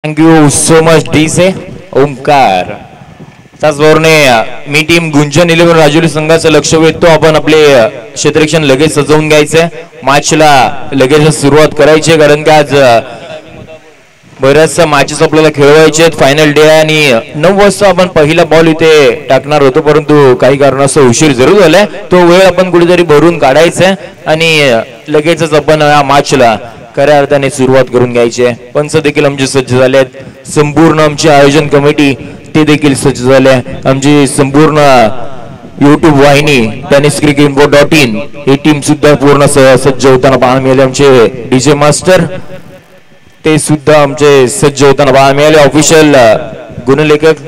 Thank you so much D से ओंकार. त्याचबरोबर मी team गुंजन 11 राजुरी संघाचं लक्ष वेधतो. आपण आपले क्षेत्ररक्षण लगेच सजवून घ्यायचंय. मॅचला लगेच सुरुवात करायची कारण की आज बऱ्याचशा मॅचेस आपल्याला खेळवायचे आहेत. फायनल डे आणि 9 वाजता आपण पहिला बॉल इथे टाकणार होतो, परंतु काही कारणास्तव उशीर जरूर झालाय. तो वेळ आपण कुठेतरी भरून काढायचा आहे आणि लगेचच आपण या मॅचला खऱ्या अर्थाने सुरुवात करून घ्यायची आहे. पंच देखील आमचे सज्ज झाले आहेत. संपूर्ण आमची आयोजन कमिटी ते देखील सज्ज झाले आहे. आमची संपूर्ण यूट्यूब वाहिनी tenniscricketinfo.in ही टीम सुद्धा पूर्ण सज्ज होताना पाहायला मिळाले. आमचे डीजे मास्टर ते सुद्धा आमचे सज्ज होताना पाहायला मिळाले. ऑफिशियल गुणलेखक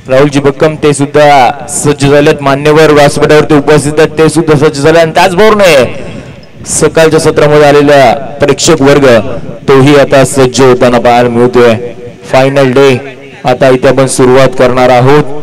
राहुलजी बक्कम ते सुद्धा सज्ज झालेत. मान्यवर व्यासपीठावरती उपस्थित आहेत ते सुद्धा सज्ज झाले. आणि त्याचबरोबर सकाळच्या सत्रामध्ये आलेला प्रेक्षक वर्ग तोही आता सज्ज होताना पाहायला मिळतोय. फायनल डे आता इथे आपण सुरुवात करणार आहोत.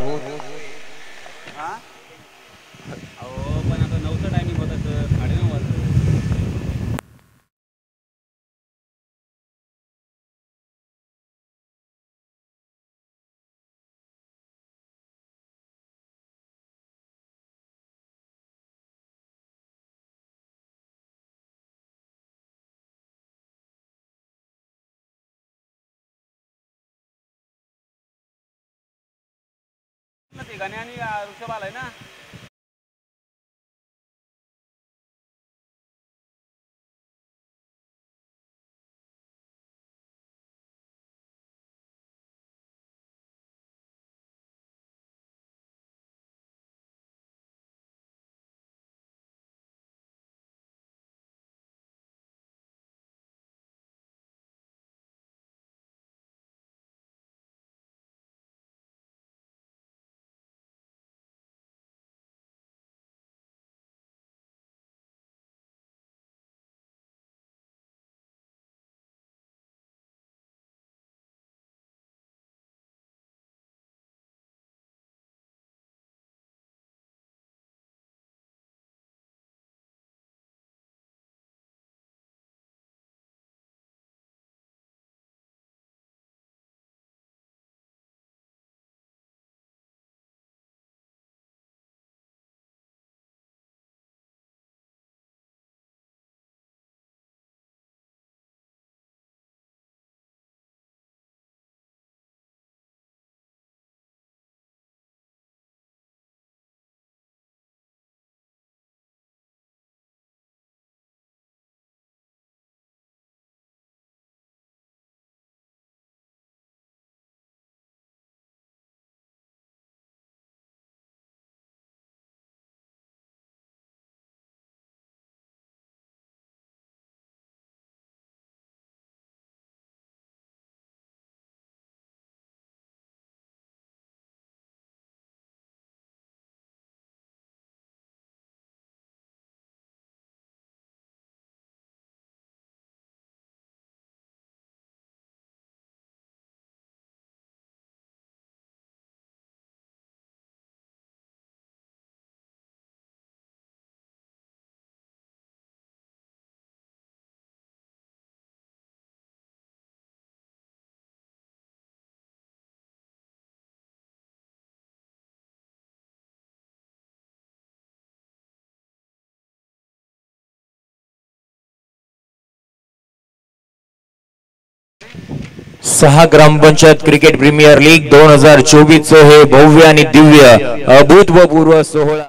सहा ग्रामपंचायत क्रिकेट प्रीमियर लीग 2024 हे भव्य आणि दिव्य अभूतपूर्व सोहळा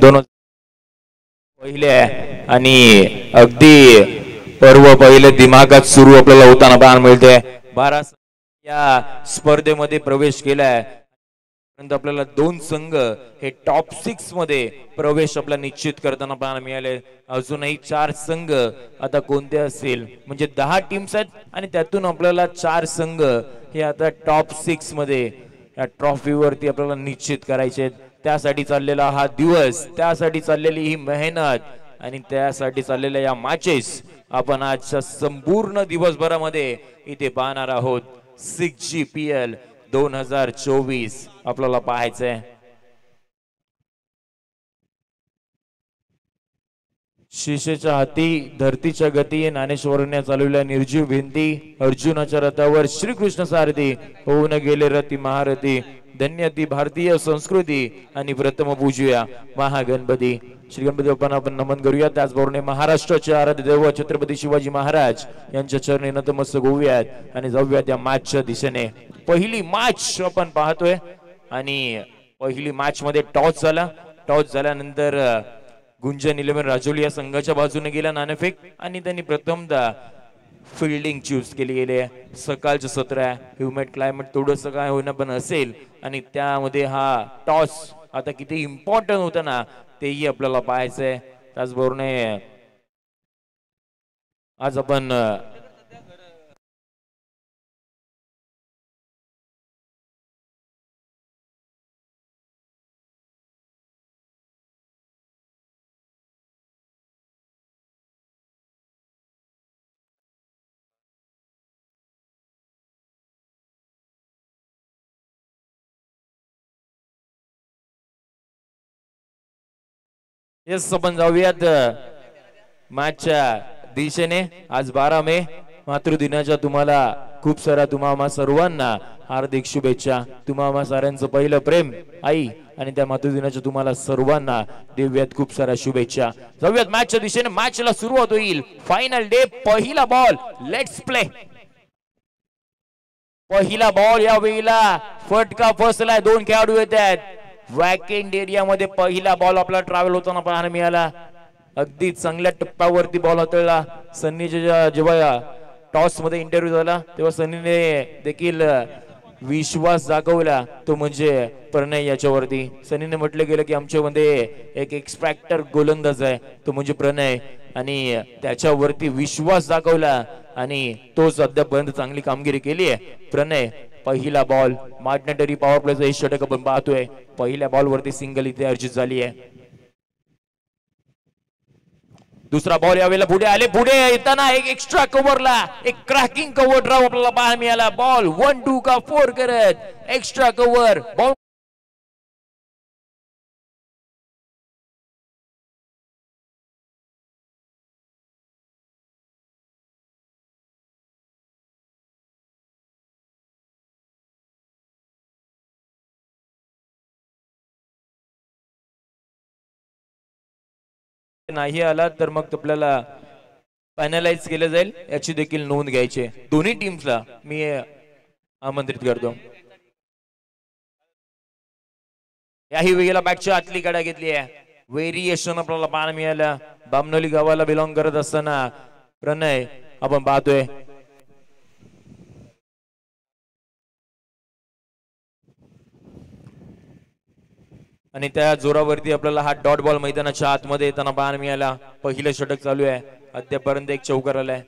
दोन पहिले आणि अगदी पर्व पहिले दिमागात सुरू आपल्याला होताना पाहायला मिळते. 12 या स्पर्धेमध्ये प्रवेश केलाय. आपल्याला 2 संघ हे टॉप 6 मध्ये प्रवेश आपला निश्चित करताना पाहायला मिळाले. अजूनही 4 संघ आता कोणते असतील म्हणजे 10 टीम्स आहेत आणि त्यातून आपल्याला 4 संघ हे आता टॉप 6 मध्ये या ट्रॉफीवरती आपल्याला निश्चित करायचे आहेत. त्यासाठी चाललेला हा दिवस, त्यासाठी चाललेली ही मेहनत आणि त्यासाठी चाललेल्या या मॅचेस आपण आजच्या संपूर्ण दिवसभरामध्ये इथे पाहणार आहोत. 6GPL 2024 आपल्याला पाहायचंय. शिशेच्या हाती धरतीच्या गती ज्ञानेश्वरांनी चालवल्या निर्जीव भिंती अर्जुनाच्या रथावर श्रीकृष्ण सारथी होऊन गेले रती महारथी धन्य ती भारतीय संस्कृती आणि प्रथम पूजूया महागणपती. श्री गणपती बाप्पांना आपण नमन करूया. त्याचबरोबर महाराष्ट्राचे आराध्य देव छत्रपती शिवाजी महाराज यांच्या चरणी नतमस्तक होऊयात आणि जाऊयात या मॅचच्या दिशेने. पहिली मॅच आपण पाहतोय आणि पहिली मॅच मध्ये टॉस झाला. टॉस झाल्यानंतर गुंजन 11 राजोली या संघाच्या बाजूने गेला नाणेफेक आणि त्यांनी प्रथमतः फिल्डिंग चूज केली गेली आहे. सकाळचं सत्र आहे, ह्युमिड क्लायमेट थोडंसं काय होणं पण असेल आणि त्यामध्ये हा टॉस आता किती इम्पॉर्टंट होता ना तेही आपल्याला पाहायचंय. त्याचबरोबर आज आपण येस आपण जाऊयात मॅचच्या दिशेने. आज 12 मे मातृदिनाच्या तुम्हाला खूप सारा तुम्हा सर्वांना हार्दिक शुभेच्छा. तुम्हा साऱ्यांचं पहिलं प्रेम आई आणि त्या मातृदिनाच्या तुम्हाला सर्वांना देऊयात खूप साऱ्या शुभेच्छा. जाऊयात मॅचच्या दिशेने. मॅचला सुरुवात होईल. Final day. पहिला बॉल. Let's play. पहिला बॉल या वेळेला फटका फसलाय. 2 खेळाडू येत आहेत. वॅकेंट एरिया मध्ये पहिला बॉल आपला ट्रॅव्हल होताना पाहायला मिळाला. अगदी चांगल्या टप्प्यावरती बॉल हाताळला. सन्नीच्या जेव्हा टॉस मध्ये इंटरव्ह्यू झाला तेव्हा सन्नीने देखील विश्वास दाखवला, तो म्हणजे प्रणय याच्यावरती. सनीने म्हटलं गेलं की आमच्यामध्ये एक एक्सपेक्टर गोलंदाज आहे, तो म्हणजे प्रणय, आणि त्याच्यावरती विश्वास दाखवला आणि तोच अद्यापर्यंत चांगली कामगिरी केली आहे. प्रणय पहिला बॉल मार्टिनरी पॉवर प्लेचं हे षटक आपण पाहतोय. पहिल्या बॉल वरती सिंगल इथे अर्जित झाली आहे. दुसरा बॉल यावेळेला पुढे आले. पुढे येताना एक एक्स्ट्रा कव्हरला एक क्रॅकिंग कव्हर ड्राव आपल्याला पाहायला मिळाला. बॉल 1-2 का 4 करत एक्स्ट्रा कव्हर बॉल नाही आला तर मग आपल्याला फायनलाइज केलं जाईल, याची देखील नोंद घ्यायची. दोन्ही टीम्सला मी आमंत्रित करतो. याही वेळेला बॅटच्या आतली कडा घेतली आहे. व्हेरिएशन आपल्याला पाहायला मिळालं. बामनोली गावाला बिलॉंग करत असताना प्रणय आपण पाहतोय. आणि त्या जोरावरती आपल्याला हा डॉट बॉल मैदानाच्या आतमध्ये येताना पाहायला मिळाला. पहिलं षटक चालू आहे. अद्यापर्यंत एक चौकार आलाय.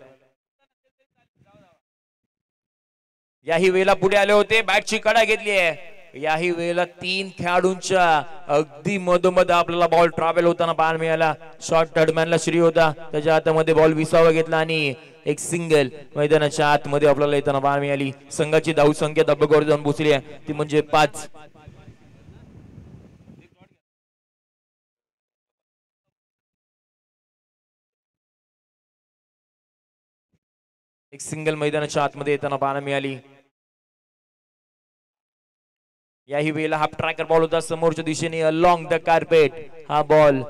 याही वेळेला पुढे आले होते. बॅटची कडा घेतली आहे. याही वेळेला 3 खेळाडूंच्या अगदी मधोमध आपल्याला बॉल ट्रॅव्हल होताना पाहायला मिळाला. शॉर्ट थर्डमॅनला श्री होता, त्याच्या हातामध्ये बॉल 20वा घेतला आणि एक सिंगल मैदानाच्या आतमध्ये आपल्याला येताना पाहायला मिळाली. संघाची धावसंख्या धबकावर जाऊन पोहोचली आहे, ती म्हणजे 5. एक सिंगल मैदानाच्या आतमध्ये येताना पाहायला मिळाली. याही वेळेला हाफ ट्रॅकर बॉल होता समोरच्या दिशेने अलॉंग द कार्पेट. हा बॉल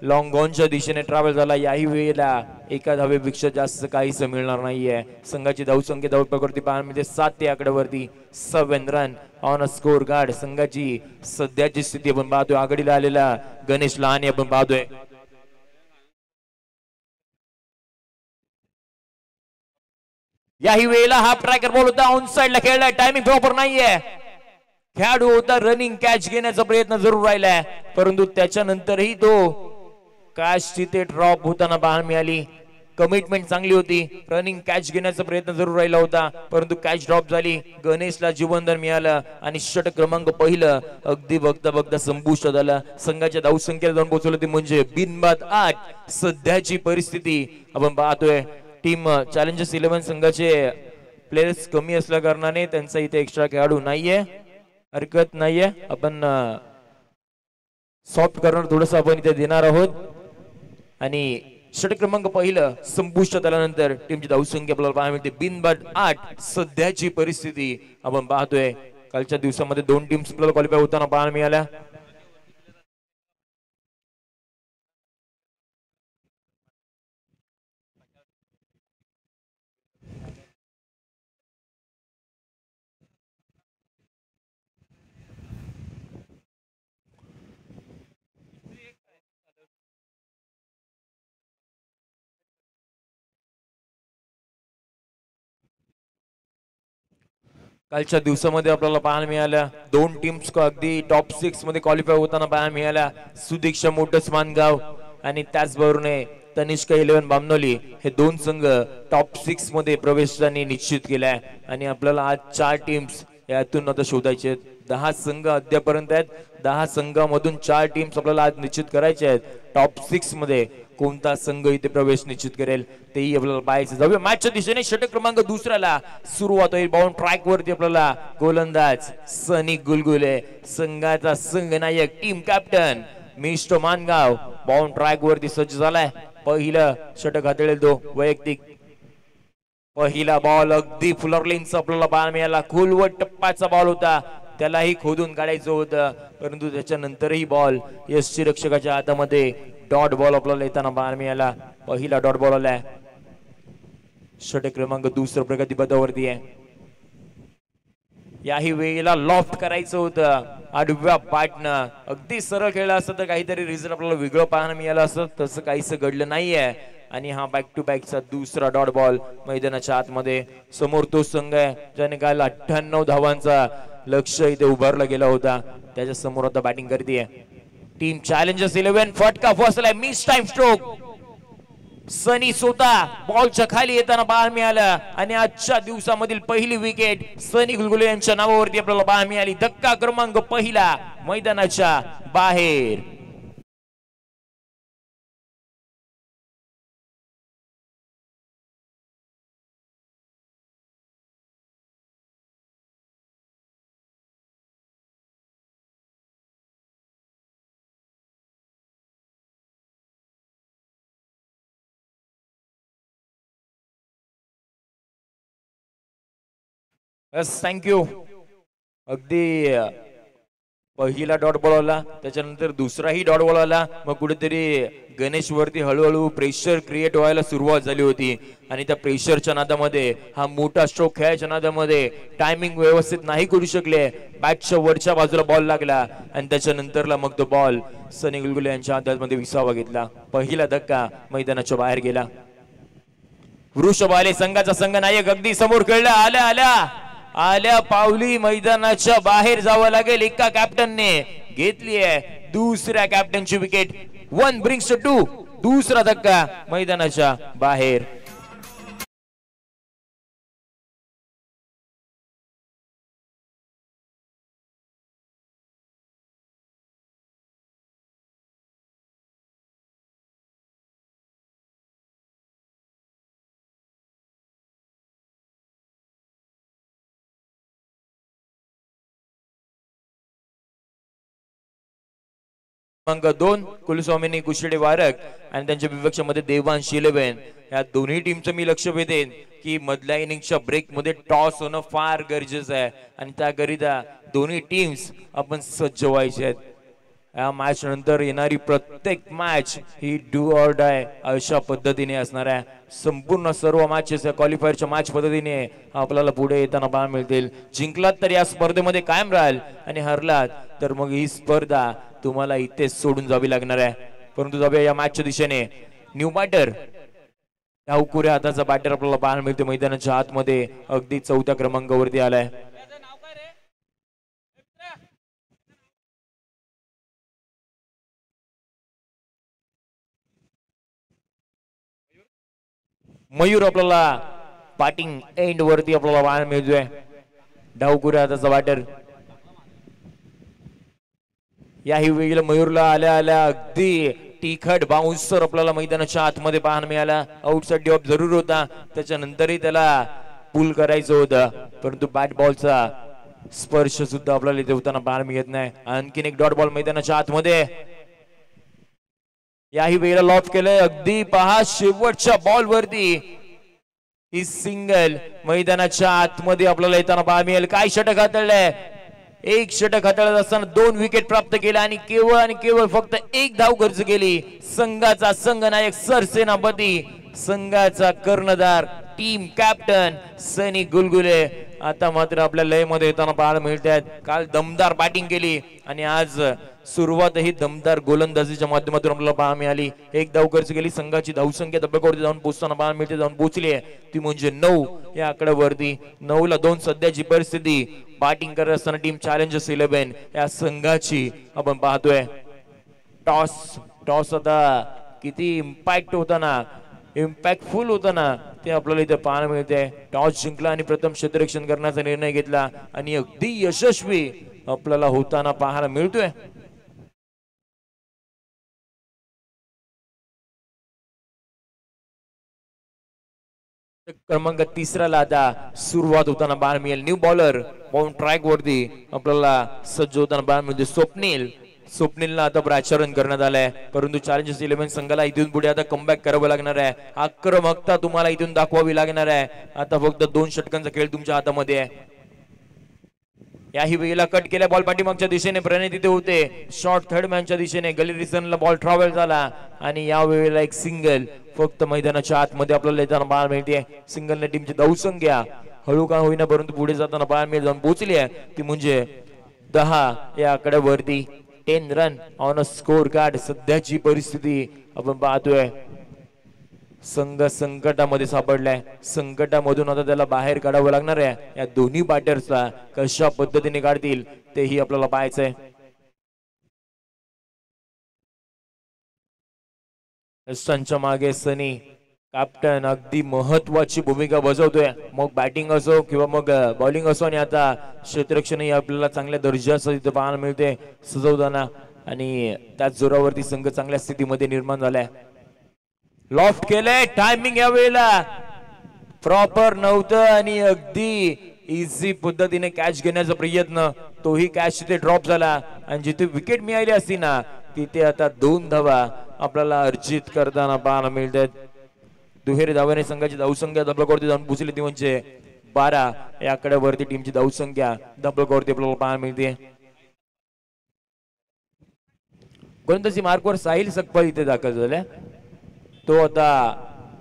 लॉंग ऑनच्या दिशेने ट्रॅव्हल झाला. याही वेळेला एका धावेपेक्षा जास्त काहीच मिळणार नाहीये. संघाची धावसंख्या धावपैकी पाहायला मिळते 7 या आकड्यावरती 7 run on a score card. संघाची सध्याची स्थिती आपण पाहतोय. आघाडीला आलेला गणेश लहाने आपण पाहतोय. याही वेळेला हाफ ट्रॅकर बॉल होता, ऑन साइडला खेळलाय. टायमिंग प्रॉपर नाहीये. खेळाडू होता, रनिंग कॅच घेण्याचा प्रयत्न जरूर राहिलाय, परंतु त्याच्यानंतरही तो कॅच तिथे ड्रॉप होताना पाहायला मिळाली. कमिटमेंट चांगली होती. रनिंग कॅच घेण्याचा प्रयत्न जरूर राहिला होता, परंतु कॅच ड्रॉप झाली. गणेशला जीवनदान मिळालं आणि षटक क्रमांक पहिलं अगदी बघता बघता संपुष्टात आलं. संघाच्या धावसंख्येला जाऊन पोहोचलं ते म्हणजे बिनबाद 8. सध्याची परिस्थिती आपण पाहतोय. टीम चॅलेंजर्स 11 संघाचे प्लेयर्स कमी असल्या कारणाने त्यांचा इथे एक्स्ट्रा खेळाडू नाहीये. हरकत नाहीये, आपण सॉफ्ट कॉर्नर थोडस आपण इथे देणार आहोत आणि षटक क्रमांक पहिलं संपुष्टात आल्यानंतर टीमची धावसंख्या आपल्याला पाहायला मिळते बिनबाद 8. सध्याची परिस्थिती आपण पाहतोय कालच्या दिवसामध्ये 2 टीम्स आपल्याला क्वालिफाय होताना पाहायला मिळाल्या. कालच्या दिवसामध्ये आपल्याला पाहायला मिळाल्या 2 टीम्स अगदी टॉप 6 मध्ये क्वालिफाय होताना पाहायला मिळाल्या. सुदीक्षा मोटर्स मानगाव आणि त्याचबरोबर तनिष्का 11 बामनोली हे 2 संघ टॉप 6 मध्ये प्रवेश त्यांनी निश्चित केलाय. आणि आपल्याला आज 4 टीम्स यातून आता शोधायचे आहेत. 10 संघ अद्यापर्यंत आहेत. 10 संघामधून 4 टीम्स आपल्याला आज निश्चित करायचे आहेत. टॉप 6 मध्ये कोणता संघ इथे प्रवेश निश्चित करेल तेही आपल्याला पाहायचं. जाऊया मॅचच्या दिशेने. षटक क्रमांक दुसऱ्याला सुरुवात होईल. बाउंड ट्रॅक वरती आपल्याला गोलंदाज सनी गुलगुले संघाचा संघनायक team captain mister Mangaon bound track वरती सज्ज झालाय. पहिलं षटक हाताळेल तो वैयक्तिक. पहिला बॉल अगदी फुलरलिंगचा आपल्याला पाहायला मिळाला. खोलवट टप्प्याचा बॉल होता. त्यालाही खोदून काढायचं होतं परंतु त्याच्यानंतरही बॉल यष्टी रक्षकाच्या हातामध्ये डॉट बॉल आपल्याला येताना पाहायला मिळाला. पहिला डॉट बॉल आलाय. षटक क्रमांक दुसरं प्रगतीपथावरती आहे. याही वेळेला लॉफ्ट करायचं होतं आडव्या बॅटनं. अगदी सरळ खेळला असतं तर काहीतरी रिझल्ट आपल्याला वेगळं पाहायला मिळालं असतं. तसं काहीच घडलं नाहीये. आणि हा बॅक टू बॅकचा दुसरा डॉट बॉल मैदानाच्या आतमध्ये. समोर तो संघ आहे ज्याने काल 98 धावांचा लक्ष इथे उभारला गेला होता. त्याच्या समोर आता बॅटिंग करते टीम चॅलेंजर्स 11. फटका फसलाय. Miss time stroke. सनी स्वतः बॉलच्या खाली येताना पाहायला मिळालं. आणि आजच्या दिवसामधील पहिली विकेट सनी गुलगुले यांच्या नावावरती आपल्याला पाहायला मिळाली. धक्का क्रमांक पहिला मैदानाच्या बाहेर. थँक्यू. अगदी पहिला डॉट बॉल आला त्याच्यानंतर दुसराही डॉट बॉल आला. मग कुठेतरी गणेश वरती हळूहळू प्रेशर क्रिएट व्हायला सुरुवात झाली होती. आणि त्या प्रेशरच्या नादामध्ये हा मोठा स्ट्रोक खेळायच्या नादामध्ये टायमिंग व्यवस्थित नाही करू शकले. बॅटच्या वरच्या बाजूला बॉल लागला आणि त्याच्यानंतरला मग तो बॉल सनी गुलगुले यांच्या हातामध्ये विसावा घेतला. पहिला धक्का मैदानाच्या बाहेर गेला. वृषभ आले संघाचा संघ नायक अगदी समोर खेळला. आल्या पावली मैदानाच्या बाहेर जावं लागेल. एका कॅप्टनने घेतली आहे दुसऱ्या कॅप्टनची विकेट. 1 brings to 2. दुसरा धक्का मैदानाच्या बाहेर. क्रमांक 2 कुलस्वामिनी कुशेडे वारक आणि त्यांच्या विपक्षामध्ये देवांश 11. या दोन्ही टीमचं मी लक्ष वेधेन की मधल्या इनिंगच्या ब्रेक मध्ये टॉस होणं फार गरजेचं आहे. आणि त्याकरिता दोन्ही टीम्स आपण सज्ज व्हायचे आहेत. या मॅच नंतर येणारी प्रत्येक match he do or die अशा पद्धतीने असणार आहे. संपूर्ण सर्व मॅचेस क्वालिफायरच्या मॅच पद्धतीने आपल्याला पुढे येताना पाहायला मिळतील. जिंकलात तर या स्पर्धेमध्ये कायम राहाल आणि हरलात तर मग ही स्पर्धा तुम्हाला इथेच सोडून जावी लागणार आहे. परंतु जाऊया या मॅचच्या दिशेने. न्यू बॅटर डावकुऱ्या हाताचा बॅटर आपल्याला पाहायला मिळते मैदानाच्या आतमध्ये. अगदी 4थ्या क्रमांकावरती आलाय. मयूर आपल्याला बॅटिंग एंड वरती आपल्याला पाहायला मिळतोय. डावकुऱ्या हाताचा बॅटर. याही वेळेला मयूरला आल्या अगदी तिखट बाउन्सर आपल्याला मैदानाच्या आतमध्ये पाहायला मिळाला. आउटसाइड ड्रॉप जरूर होता त्याच्यानंतरही त्याला पुल करायचं होतं परंतु बॅट बॉलचा स्पर्श सुद्धा आपल्याला इथे होताना पाहायला मिळत नाही. आणखीन एक डॉट बॉल मैदानाच्या आतमध्ये. याही वेळेला लॉफ केलंय अगदी पहा शेवटच्या बॉल वरती ही सिंगल मैदानाच्या आतमध्ये आपल्याला येताना पाहायला मिळेल. काय षटक हाताळलंय, एक षटक हाताळत असताना 2 विकेट प्राप्त केल्या आणि केवळ फक्त एक धाव खर्च केली. संघाचा संघनायक सरसेनापती, संघाचा कर्णधार, टीम कॅप्टन सनी गुलगुले आता मात्र आपल्या लय मध्ये येताना पाहायला मिळत आहेत. काल दमदार बॅटिंग केली आणि आज सुरुवातही दमदार गोलंदाजीच्या माध्यमातून आपल्याला पाहायला मिळाली. एक धाव खर्च केली. संघाची धावसंख्या धबधब्यावरती जाऊन पोहोचताना पाहायला मिळते, जाऊन पोहोचली आहे ती म्हणजे 9 या आकड्यावरती. 9 ला 2 सध्याची परिस्थिती. बॅटिंग करत असताना टीम चॅलेंजर्स 11 या संघाची आपण पाहतोय. टॉस आता किती इम्पॅक्ट होता ना, इम्पॅक्टफुल होता ना ते आपल्याला इथे पाहायला मिळते. टॉस जिंकला आणि प्रथम क्षेत्ररक्षण करण्याचा निर्णय घेतला आणि अगदी यशस्वी आपल्याला होताना पाहायला मिळतोय. क्रमांक 3 ला आता सुरुवात होताना पाहायला मिळेल. न्यू बॉलर बाउंड ट्रॅक वरती आपल्याला सज्ज होताना पाहायला मिळते. स्वप्नीलला आता प्राचारण करण्यात आलंय, परंतु चॅलेंजर्स 11 संघाला इथून पुढे आता कमबॅक करावं लागणार आहे. आक्रमकता तुम्हाला इथून दाखवावी लागणार आहे. आता फक्त 2 षटकांचा खेळ तुमच्या हातामध्ये आहे. याही वेळेला कट केल्या बॉल पाठीमागच्या दिशेने प्रणय तिथे होते. शॉर्ट थर्ड मॅनच्या दिशेने गली रिसनला बॉल ट्रॅव्हल झाला आणि या वेळेला एक सिंगल फक्त मैदानाच्या आतमध्ये आपल्याला येताना पाहायला मिळते. सिंगलने टीमची धावसंख्या हळू का होईना परंतु पुढे जाताना पाहायला मिळत जाऊन पोहोचली आहे ती म्हणजे 10 या आकड्यावरती. 10 run on a score card. सध्याची परिस्थिती आपण पाहतोय संघ संकटामध्ये सापडलाय. संकटामधून आता त्याला बाहेर काढावं लागणार आहे. या दोन्ही बॅटर्सला कशा पद्धतीने काढतील तेही आपल्याला पाहायचंय. संच्या मागे सनी कॅप्टन अगदी महत्वाची भूमिका बजावतोय. मग बॅटिंग असो किंवा मग बॉलिंग असो आणि आता क्षेत्ररक्षणही आपल्याला चांगल्या दर्जाचं इथे पाहायला मिळते सजवताना आणि त्याच जोरावरती संघ चांगल्या स्थितीमध्ये निर्माण झालाय. लॉफ्ट केलंय. टायमिंग या वेळेला प्रॉपर नव्हतं आणि अगदी इझी पद्धतीने कॅच घेण्याचा प्रयत्न, तोही कॅच तिथे ड्रॉप झाला आणि जिथे विकेट मिळाली असती ना तिथे आता 2 धावा आपल्याला अर्जित करताना पाहायला मिळतात. दुहेरी धावाने संघाची धावसंख्या धबधब्यावरती जाऊन पोहोचली ती म्हणजे 12 या आकड्यावरती टीमची धावसंख्या धबधब्यावरती आपल्याला पाहायला मिळते. गोलंदाजी मार्कवर साहिल सकपाल इथे दाखल झालाय. तो आता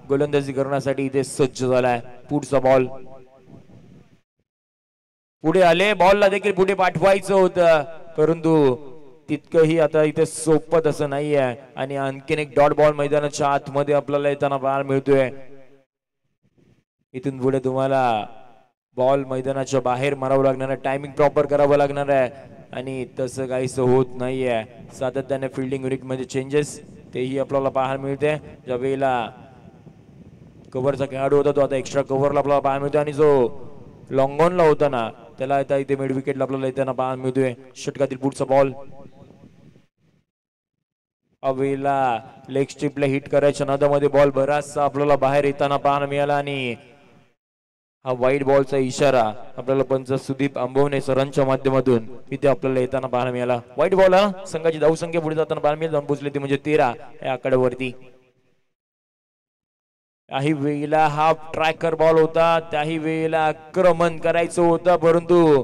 गोलंदाजी करण्यासाठी इथे सज्ज झालाय. पुढचा बॉल पुढे आले. बॉलला देखील पुढे पाठवायचं होतं परंतु तितकंही आता इथे सोपत असं नाहीये आणि आणखीन एक डॉट बॉल मैदानाच्या आतमध्ये आपल्याला येताना पाहायला मिळतोय. इथून पुढे तुम्हाला बॉल मैदानाच्या बाहेर मारावं लागणार आहे. टायमिंग प्रॉपर करावं लागणार आहे आणि तसं काहीच होत नाहीये. सातत्याने फिल्डिंग युनिट मध्ये चेंजेस तेही आपल्याला पाहायला मिळते. ज्या वेळेला कव्हरचा खेळाडू होता तो आता एक्स्ट्रा कव्हरला आपल्याला पाहायला मिळतो आणि जो लॉंग ऑनला होता ना त्याला आता इथे मिड विकेटला आपल्याला येताना पाहायला मिळतोय. षटकातील पुढचा बॉल अवेला लेग स्ट्रिपला हिट करायच्या नादामध्ये बॉल बराचसा आपल्याला बाहेर येताना पाहायला मिळाला आणि हा वाईट बॉलचा इशारा आपल्याला पंच सुदीप आंबवणे सरांच्या माध्यमातून इथे आपल्याला येताना पाहायला मिळाला. वाईट बॉल हा संघाची धावसंख्या पुढे जाताना पाहायला मिळाली, जाऊन पोहोचली ती म्हणजे 13 या आकड्यावरती. काही वेळेला हाफ ट्रॅकर बॉल होता, त्याही वेळेला आक्रमण करायचं होतं परंतु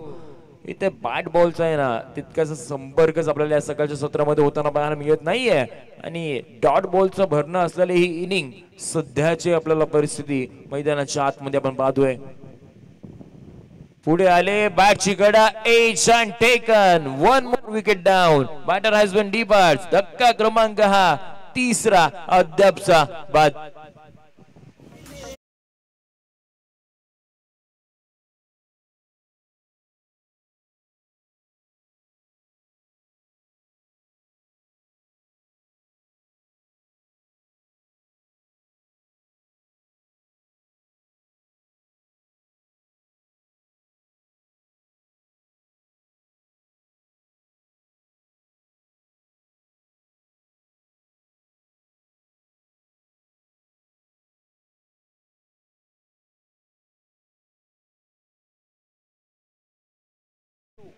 इथे बॅट बॉलचा आहे ना तितकाच संपर्कच आपल्याला या सकाळच्या सत्रामध्ये होताना पाहायला मिळत नाहीये आणि डॉट बॉलचं भरणं असलेली ही इनिंग सध्याची आपल्याला परिस्थिती मैदानाच्या आतमध्ये आपण पाहतोय. पुढे आले बॅटची कडा edge and taken 1 more wicket down. Batter has been depart. धक्का क्रमांक हा 3रा अद्यापचा बाद.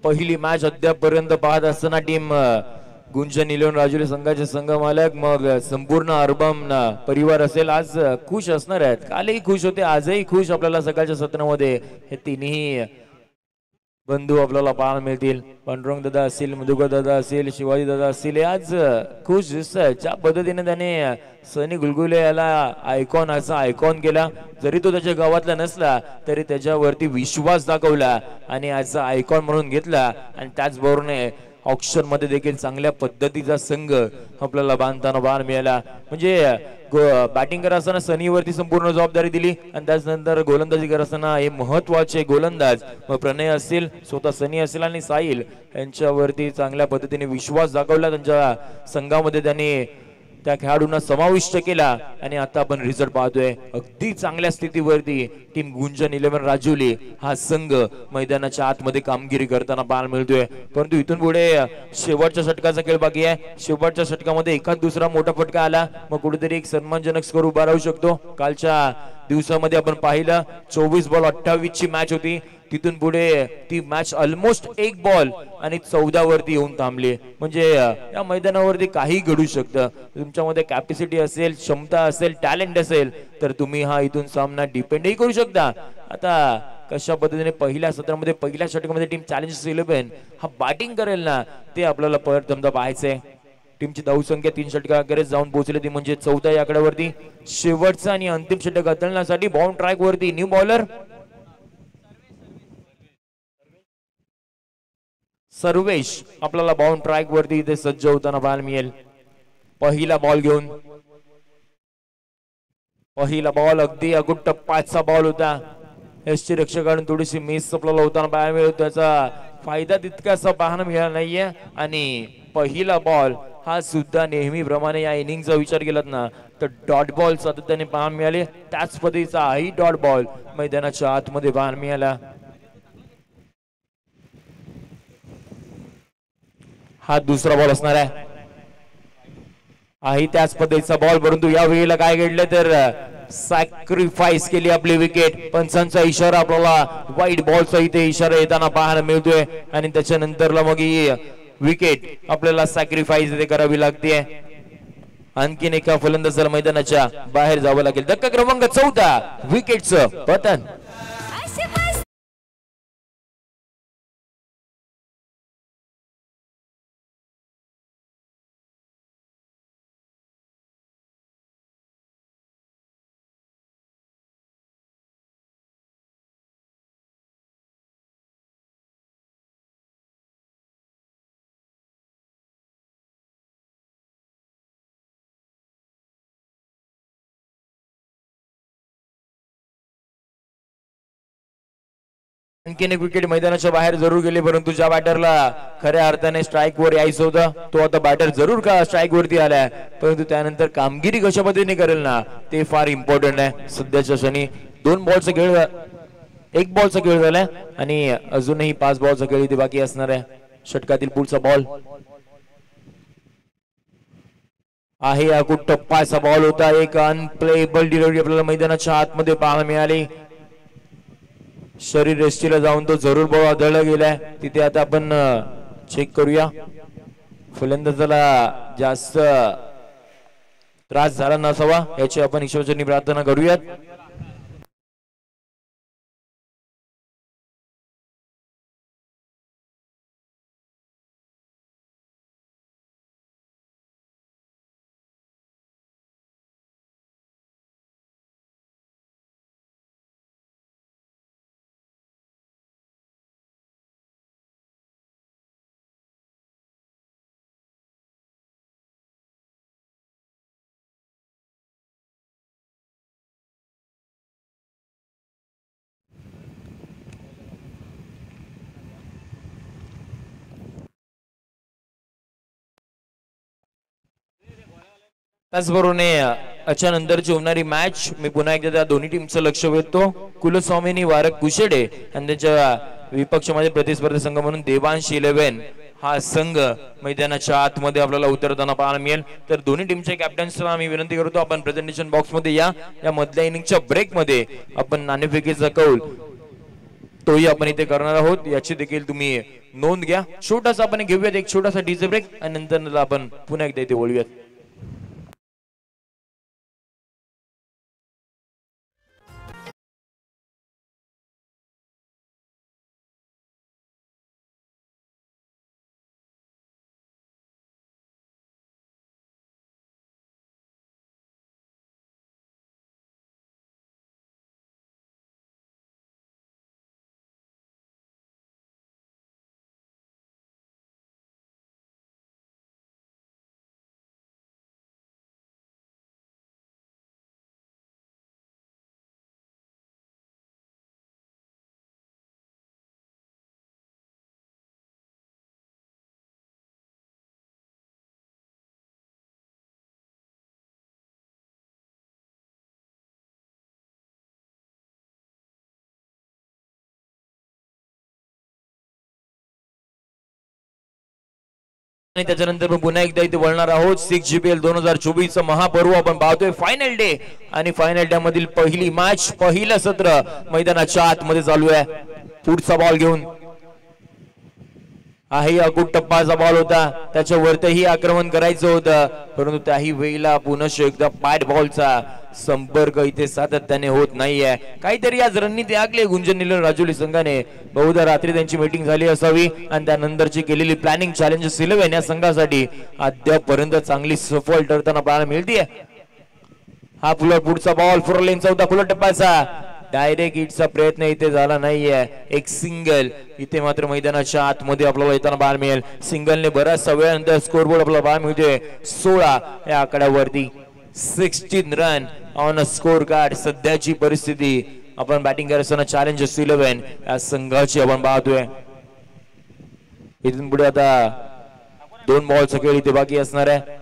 पहिली मॅच अद्यापर्यंत पाहत असताना टीम गुंजन इलेव्हन राजुरी संघाचे संघ मालक मग संपूर्ण अर्बन परिवार असेल आज खुश असणार आहेत. कालही खुश होते, आजही खुश आपल्याला सकाळच्या सत्रामध्ये हे तिन्ही बंधू आपल्याला पाहायला मिळतील. पांडुरंग दादा असतील, मधुकर दादा असतील, शिवाजी दादा असतील, आज खुश दिसत आहेत. ज्या पद्धतीने त्याने सनी गुलगुले याला आयकॉन केला, जरी तो त्याच्या गावातला नसला तरी त्याच्यावरती विश्वास दाखवला आणि आजचा आयकॉन म्हणून घेतला. आणि त्याचबरोबर ऑक्शन मध्ये देखील चांगल्या पद्धतीचा संघ आपल्याला बांधताना पाहायला मिळाला. म्हणजे बॅटिंग करत असताना सनीवरती संपूर्ण जबाबदारी दिली आणि त्याच्यानंतर गोलंदाजी करत असताना हे महत्वाचे गोलंदाज मग प्रणय असतील, स्वतः सनी असतील आणि साहिल यांच्यावरती चांगल्या पद्धतीने विश्वास दाखवला. त्यांच्या संघामध्ये त्यांनी त्या खेळाडूंना समाविष्ट केला आणि आता आपण रिझल्ट पाहतोय. अगदी चांगल्या स्थितीवरती टीम गुंजन इलेव्हन राजुली हा संघ मैदानाच्या आतमध्ये कामगिरी करताना पाहायला मिळतोय. परंतु इथून पुढे शेवटच्या षटकाचा खेळ बाकी आहे. शेवटच्या षटकामध्ये एखाद दुसरा मोठा फटका आला मग कुठेतरी एक सन्मानजनक स्कोर उभा राहू शकतो. कालच्या दिवसामध्ये आपण पाहिलं 24 बॉल 28 ची मॅच होती. तिथून पुढे ती मॅच ऑलमोस्ट 1 बॉल आणि 14 वरती येऊन थांबली. म्हणजे या मैदानावरती काही घडू शकतं. तुमच्यामध्ये कॅपॅसिटी असेल, क्षमता असेल, टॅलेंट असेल तर तुम्ही हा इथून सामना डिपेंडही करू शकता. आता कशा पद्धतीने पहिल्या सत्रामध्ये पहिल्या षटकामध्ये टीम चॅलेंजर्स 11 हा बॅटिंग करेल ना ते आपल्याला परत समजा पाहायचंय. टीमची धावसंख्या 3 षटकाकडे जाऊन पोहोचली ती म्हणजे 14 या आकड्यावरती. शेवटचा आणि अंतिम षटक हाताळण्यासाठी बाउंड ट्रॅक वरती न्यू बॉलर सर्वेश आपल्याला बाउंड ट्रॅक वरती इथे सज्ज होताना पाहायला मिळेल. पहिला बॉल घेऊन पहिला बॉल अगदी अगुट टप्पाचा बॉल होता. एसटी रक्षकाकडून थोडीशी मिस आपल्याला होताना पाहायला मिळतो. त्याचा फायदा तितकासा पाहायला मिळाला नाहीये. आणि पहिला बॉल हा सुद्धा नेहमीप्रमाणे या इनिंगचा विचार केलात ना तर डॉट बॉल सातत्याने पाहायला मिळाले. त्याच पद्धतीचा हाही डॉट बॉल मैदानाच्या आतमध्ये पाहायला मिळाला. हा दुसरा बॉल असणार आहे त्याच पद्धतीचा बॉल. परंतु या वेळेला काय घडलं तर सॅक्रिफाईस केली आपली विकेट. पंचांचा इशारा आपल्याला वाईट बॉलचा इथे इशारा येताना पाहायला मिळतोय आणि त्याच्यानंतरला मग ही विकेट आपल्याला सॅक्रिफाईस इथे करावी लागते. आणखीन एका फलंदाजाला मैदानाच्या बाहेर जावं लागेल. धक्का क्रमांक 14 विकेटचं पतन. आणखीन एक विकेट मैदानाच्या बाहेर जरूर गेली. परंतु ज्या बॅटरला खऱ्या अर्थाने स्ट्राईक वर यायचं होतं तो आता बॅटर जरूर का स्ट्राईक वरती आलाय. परंतु त्यानंतर कामगिरी कशा पद्धतीने करेल ना ते फार इम्पॉर्टंट आहे. सध्याच्या क्षणी 2 बॉलचा खेळ 1 बॉलचा खेळ झालाय आणि अजूनही 5 बॉलचा खेळ इथे बाकी असणार आहे. षटकातील पुढचा बॉल आहे अकुट टप्पाचा बॉल होता. एक अनप्लेबल डिलिव्हरी आपल्याला मैदानाच्या आतमध्ये पाहायला मिळाली. शरीर रेस्टीला जाऊन तो जरूर बॉल आदळला गेलाय. तिथे आता आपण चेक करूया. फलंदाजाला जास्त त्रास झाला नसावा याची आपण ईश्वरचरणी प्रार्थना करूयात. त्याचबरोबर याच्यानंतरची होणारी मॅच मी पुन्हा एकदा त्या दोन्ही टीमचं लक्ष वेधतो. कुलस्वामिनी वारक कुशेडे आणि त्याच्या विपक्षामध्ये प्रतिस्पर्धी संघ म्हणून देवांश 11 हा संघ मैदानाच्या आतमध्ये आपल्याला उतरताना पाहायला मिळेल. तर दोन्ही टीमच्या कॅप्टन्सला आम्ही विनंती करतो आपण प्रेझेंटेशन बॉक्स मध्ये या. या मधल्या इनिंगच्या ब्रेक मध्ये आपण नाणेफेकीचा कौल तोही आपण इथे करणार आहोत, याची देखील तुम्ही नोंद घ्या. छोटासा आपण घेऊयात एक छोटासा डीजे ब्रेक आणि नंतर आपण पुन्हा एकदा इथे बोलूयात. आणि त्याच्यानंतर पुन्हा एकदा इथे वळणार आहोत. 6GPL 2024 महापर्व आपण पाहतोय. फायनल डे आणि फायनल डे मधील पहिली मॅच, पहिलं सत्र मैदानाच्या आतमध्ये चालू आहे. पुढचा बॉल घेऊन हाही अकुट टप्पाचा बॉल होता, त्याच्यावरतीही आक्रमण करायचं होतं, परंतु त्याही वेळेला पुन्हा एकदा पॅड बॉलचा संपर्क इथे सातत्याने होत नाहीये. काहीतरी आज रणनीती आखली गुंजन निलम राजुली संघाने. बहुधा रात्री त्यांची मीटिंग झाली असावी आणि त्यानंतरची केलेली प्लॅनिंग चॅलेंजेस 11 या संघासाठी अद्यापर्यंत चांगली सफल ठरताना पाहायला मिळते. हा पुढचा बॉल फोर लेनचा होता, खुला टप्प्याचा डायरेक्ट हिटचा प्रयत्न इथे झाला नाहीये. एक सिंगल इथे मात्र मैदानाच्या आतमध्ये आपल्याला येताना पाहायला मिळेल. सिंगलने बराचसा वेळानंतर स्कोरबोर्ड आपल्याला पाहायला मिळतोय 16 या आकड्यावरती. 16 run on a score card. सध्याची परिस्थिती आपण बॅटिंग करत असताना चॅलेंजर्स 11 या संघाची आपण पाहतोय. इथून पुढे आता 2 बॉलचा खेळ इथे बाकी असणार आहे.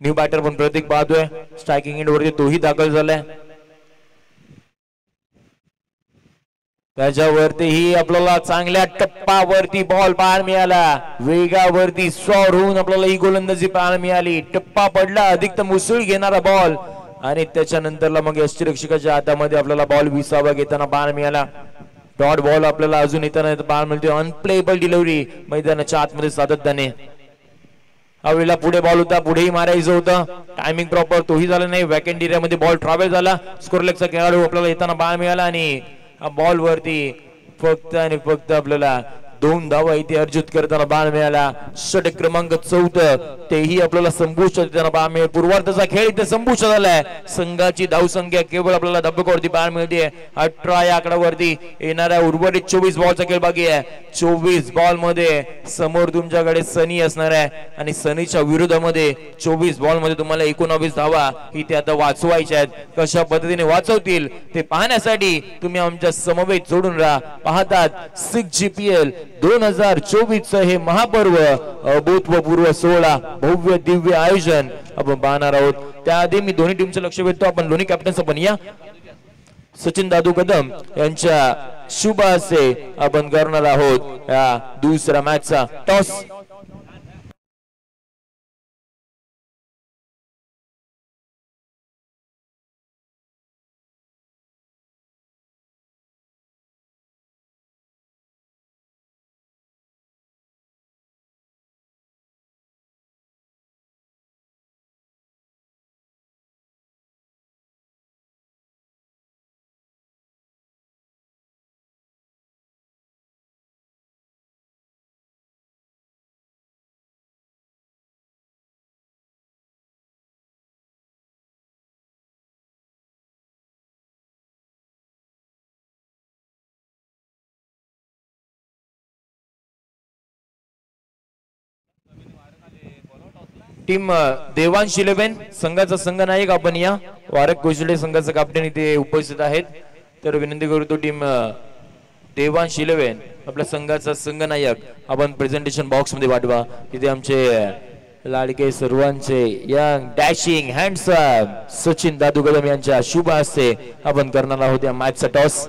न्यू बॅटर पण प्रतीक पाहतोय स्ट्रायकिंग एंड वरती, तोही दाखल झालाय. त्याच्यावरतीही आपल्याला चांगल्या टप्पावरती बॉल पाहायला मिळाला. वेगावरती स्वार होऊन आपल्याला ही गोलंदाजी पाहायला मिळाली. टप्पा पडला, अधिकतम उसळी घेणारा बॉल आणि त्याच्यानंतरला मग यष्टीरक्षकाच्या हातामध्ये आपल्याला बॉल विसावा घेताना पाहायला मिळाला. डॉट बॉल आपल्याला अजून येताना पाहायला मिळते. अनप्लेबल डिलिव्हरी मैदानाच्या आतमध्ये सातत्याने. वेळेला पुढे बॉल होता, पुढेही मारायचं होतं, टायमिंग प्रॉपर तोही झाला नाही. वॅकंट एरियामध्ये बॉल ट्रॅव्हल झाला. स्कोरलेगचा खेळाडू आपल्याला येताना पाहायला मिळाला आणि बॉल वरती फक्त आणि फक्त आपल्याला 2 धावा इथे अर्जित करताना पाहायला मिळाला. षटक क्रमांक 14 तेही आपल्याला संपुष्टात येताना पाहायला मिळेल. पूर्वार्धाचा खेळ इथे संपुष्टात झालाय. संघाची धावसंख्या केवळ आपल्याला धबकावरती पाहायला मिळते 18 या आकड्यावरती. येणाऱ्या उर्वरित 24 बॉलचा खेळ बाकी आहे. 24 बॉल मध्ये समोर तुमच्याकडे सनी असणार आहे आणि सनीच्या विरोधामध्ये 24 बॉल मध्ये तुम्हाला 19 धावा इथे आता वाचवायच्या आहेत. कशा पद्धतीने वाचवतील ते पाहण्यासाठी तुम्ही आमच्या समवेत जोडून राहा. पाहतात 6GPL 2024 हे महापर्व अभूतपूर्व सोहळा, भव्य दिव्य आयोजन आपण पाहणार आहोत. त्याआधी मी दोन्ही टीमचं लक्ष वेधतो. आपण दोन्ही कॅप्टन्स आपण या. सचिन दादू कदम यांच्या शुभ हस्ते आपण करणार आहोत या दुसऱ्या मॅचचा टॉस. टीम देवांश 11 संघाचा संघनायक आपण या. वारक कोशडे संघाचा कॅप्टन इथे उपस्थित आहेत. तर विनंती करतो टीम देवांश 11 आपल्या संघाचा संघनायक आपण प्रेझेंटेशन बॉक्स मध्ये पाठवा. तिथे आमचे लाडके सर्वांचे यंग डॅशिंग हँडसम सचिन दादू कदम यांच्या शुभ हस्ते आपण करणार आहोत या मॅचचा टॉस.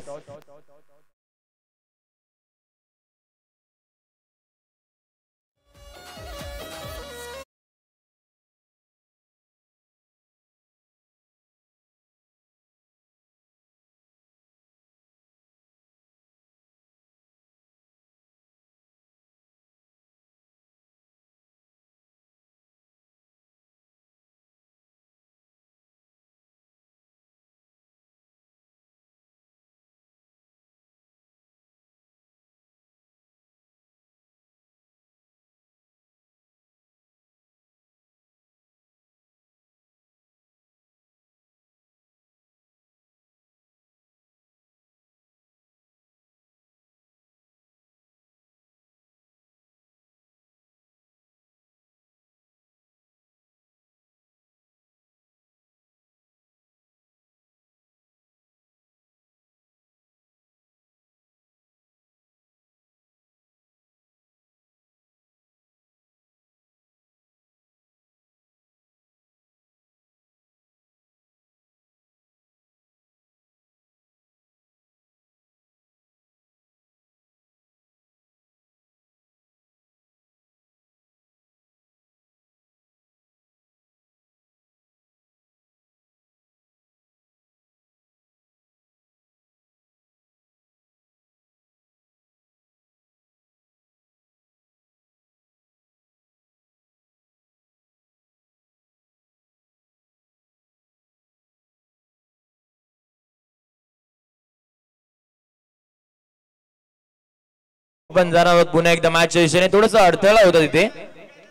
आपण जाणार आहोत पुन्हा एकदा मॅचच्या दिशेने. थोडासा अडथळा होता तिथे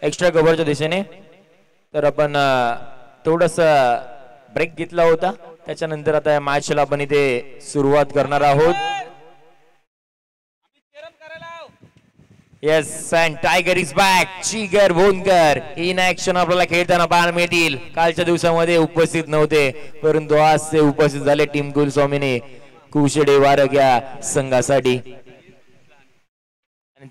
एक्स्ट्रा कव्हरच्या दिशेने, तर आपण थोडस ब्रेक घेतला होता. त्याच्यानंतर आता या मॅचला आपण इथे सुरुवात करणार आहोत. Yes, and tiger is back. Chigar Bhonkar in action आपल्याला खेळताना पाहायला मिळतील. कालच्या दिवसामध्ये उपस्थित नव्हते, परंतु आज ते उपस्थित झाले टीम कुलस्वामीने कुशडे वारक या संघासाठी.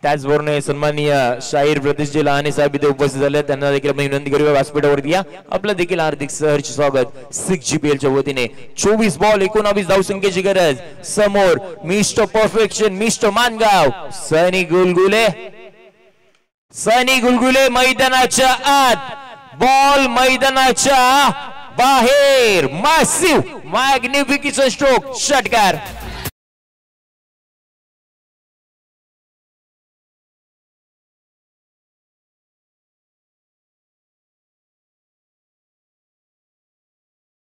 त्याचबरोबर सन्माननीय शाहीर प्रतिष्ठे लहाने साहेब इथे उपस्थित झाले. त्यांना देखील आपण विनंती करूया व्यासपीठावरती या. आपलं देखील हार्दिक सहर्ष स्वागत 6GPL च्या वतीने. 24 बॉल 19 धावसंख्येची गरज. समोर मिस्टर परफेक्शन मिस्टर मानगाव सनी गुलगुले. सनी गुलगुले मैदानाच्या आत, बॉल मैदानाच्या बाहेर. मॅसिव्ह मॅग्निफिकेशन स्ट्रोक, षटकार.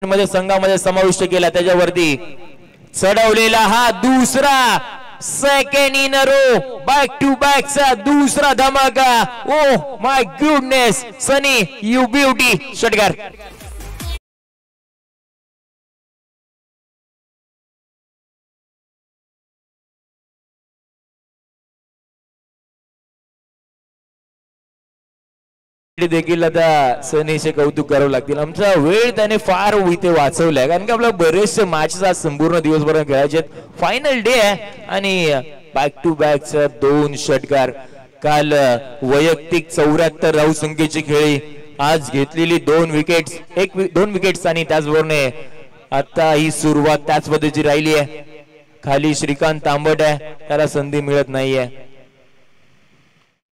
मध्ये संघामध्ये समाविष्ट केला, त्याच्यावरती चढवलेला हा दुसरा second in a row back to back चा दुसरा धमाका. Oh my goodness, Sunny you beauty, षटकार. देखील आता सनीचे कौतुक करावं लागतील. आमचा वेळ त्याने फार इथे वाचवलाय, कारण की आपल्या बरेचसे मॅचेस आज संपूर्ण दिवसभर खेळायचे. फायनल डे आहे आणि बॅक टू बॅकचा 2 षटकार. काल वैयक्तिक 74 धावसंख्येची खेळी, आज घेतलेली 2 विकेट्स, 2 विकेट्स. आणि त्याचबरोबर आता ही सुरुवात त्याच पद्धतीची राहिली आहे. खाली श्रीकांत तांबट आहे, त्याला संधी मिळत नाहीये.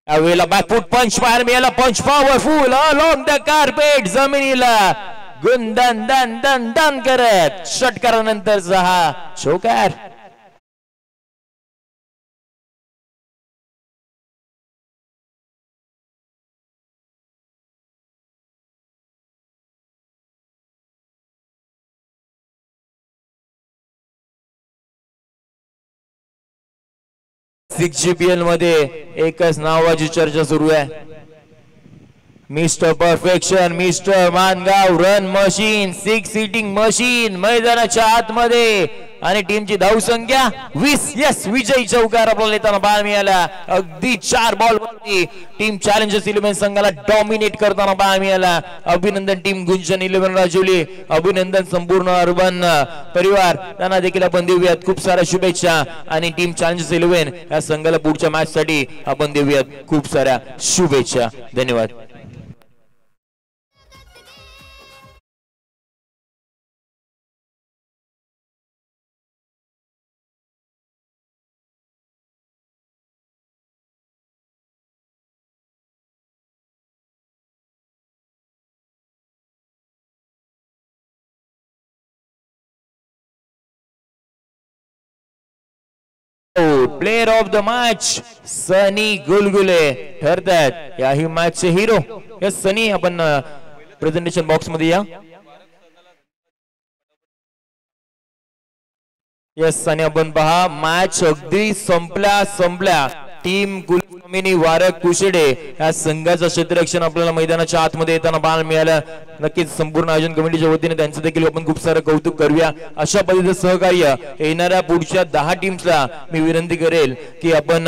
यावेळेला बॅकफूट पंच बाहेर मिळाला. पंच पॉवरफुल अलॉंग द कार्पेट, जमिनीला गुंदन दन दन दन करत षटकारानंतरचा हा चौकार. GPL मध्ये एकच नावाची चर्चा सुरू आहे. Mister perfection mister Mangaon run machine, 6 सीटिंग मशीन मैदानाच्या आतमध्ये. आणि टीमची धावसंख्या 20. यस, विजयी चौकार आपल्याला येताना पाहायला मिळाला. अगदी 4 बॉल वरती टीम चॅलेंजर्स 11 संघाला डॉमिनेट करताना पाहायला मिळाला. अभिनंदन टीम गुंजन 11 राजौली, अभिनंदन संपूर्ण अर्बन परिवार, त्यांना देखील आपण देऊयात खूप साऱ्या शुभेच्छा. आणि टीम चॅलेंजर्स 11 या संघाला पुढच्या मॅच साठी आपण देऊयात खूप साऱ्या शुभेच्छा. धन्यवाद. प्लेयर ऑफ द मॅच सनी गुलगुले ठरतात या ही मॅच चे हिरो. यस सनी, आपण प्रेझेंटेशन बॉक्स मध्ये या. यस सनी, आपण पहा मॅच अगदी संपल्या. टीम कुलस्वामिनी वारक कुशेडे या संघाचं क्षेत्ररक्षण आपल्याला मैदानाच्या आतमध्ये येताना पाहायला मिळालं. नक्कीच संपूर्ण आयोजन कमिटीच्या वतीने त्यांचं देखील आपण खूप सारं कौतुक करूया. अशा पद्धतीचं सहकार्य येणाऱ्या पुढच्या 10 टीम्सला मी विनंती करेल की आपण